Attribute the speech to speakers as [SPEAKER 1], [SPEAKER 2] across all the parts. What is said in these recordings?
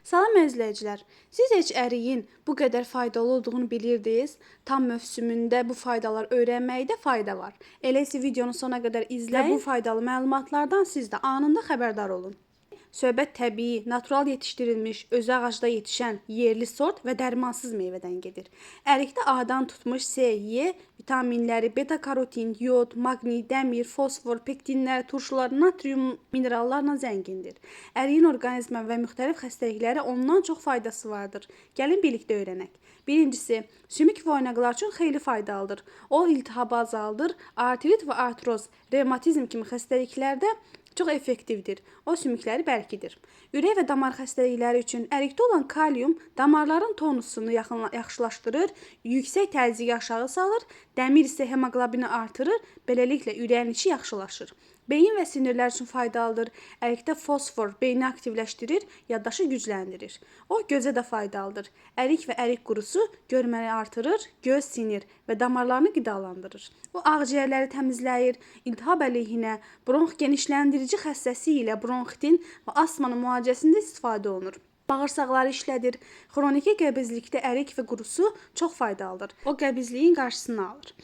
[SPEAKER 1] Salam izləyicilər. Siz heç əriyin bu qədər faydalı olduğunu bilirdiniz? Tam mövsümündə bu faydalar öyrənməkdə fayda var. Elə isə videonu sona qədər izləyin və bu faydalı məlumatlardan siz də anında xəbərdar olun. Söhbət təbii, natural yetişdirilmiş, öz ağacda yetişən, yerli sort və dərmansız meyvədən gedir. Ərikdə A-dan tutmuş C, Y vitaminləri, beta-karotin, yod, maqni, dəmir, fosfor, pektinlər, turşular, natrium minerallarla zəngindir. Əriyin orqanizmə və müxtəlif xəstəliklərə ondan çox faydası vardır. Gəlin birlikdə öyrənək. Birincisi, sümük və oynaqlar üçün xeyli faydalıdır. O iltihabı azaldır, artrit və artroz, revmatizm kimi xəstəliklərdə çox effektivdir. O sümükləri bərkidir. Ürək və damar xəstəlikləri üçün ərikdə olan kalium damarların tonusunu yaxşılaşdırır, yüksək təzyiqi aşağı salır, dəmir isə hemoqlobini artırır, beləliklə ürəyin içi yaxşılaşır. Beyin və sinirlər üçün faydalıdır. Ərikdə fosfor beyni aktivləşdirir, yaddaşı gücləndirir. O gözə də faydalıdır. Ərik və ərik qurusu görməni artırır, göz, sinir və damarlarını qidalandırır. O ağciyərləri təmizləyir, iltihab əleyhinə, bronx genişləndirici xəstəsi ilə bronxitin və astmanın müalicəsində istifadə olunur. Bağırsaqları işlədir. Xroniki qəbizlikdə ərik və qurusu çox faydalıdır. O qəbizliyin qarşısını alır.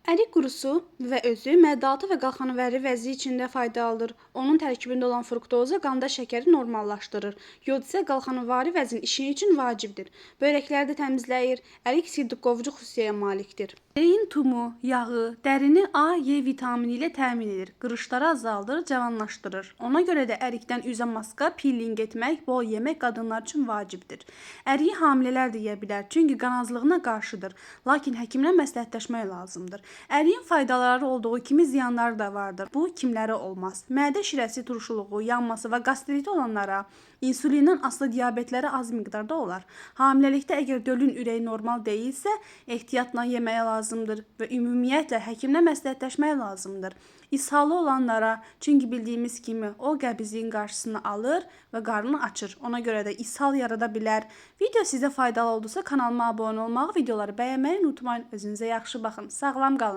[SPEAKER 1] Ərik qurusu və özü məddəaltı və qalxanıvəri vəzi içində faydalıdır. Onun tərkibində olan fruktoza qanda şəkəri normallaşdırır. Yod isə qalxanıvari vəzin işi üçün vacibdir. Börəkləri də təmizləyir. Ərik sidqovucu xüsusiyyəyə malikdir. Əriyin tumu, yağı, dərini A, Y vitamini ilə təmin edir. Qırışları azaldır, cavanlaşdırır. Ona görə də ərikdən üzə maska, peeling etmək, bol yemək qadınlar üçün vacibdir. Əriyi hamilələr də yeyə bilər, çünki qan azlığına qarşıdır. Lakin həkimlə məsləhətləşmək lazımdır. Əriyin faydaları olduğu kimi ziyanları da vardır. Bu kimlərə olmaz? Mədə şirəsi, turşuluğu, yanması və qastriti olanlara, insulindən asılı diabetlərə az miqdarda olar. Hamiləlikdə əgər dölün ürəyi normal deyilsə, ehtiyatla yeməyə lazımdır və ümumiyyətlə həkimlə məsləhətləşmək lazımdır. İshalı olanlara, çünki bildiyimiz kimi o qəbizliyin qarşısını alır və qarnını açır. Ona görə də ishal yarada bilər. Video sizə faydalı oldusa kanalıma abunə olmağı, videoları bəyənməyi unutmayın. Özünüzə yaxşı baxın. Sağlam qalın.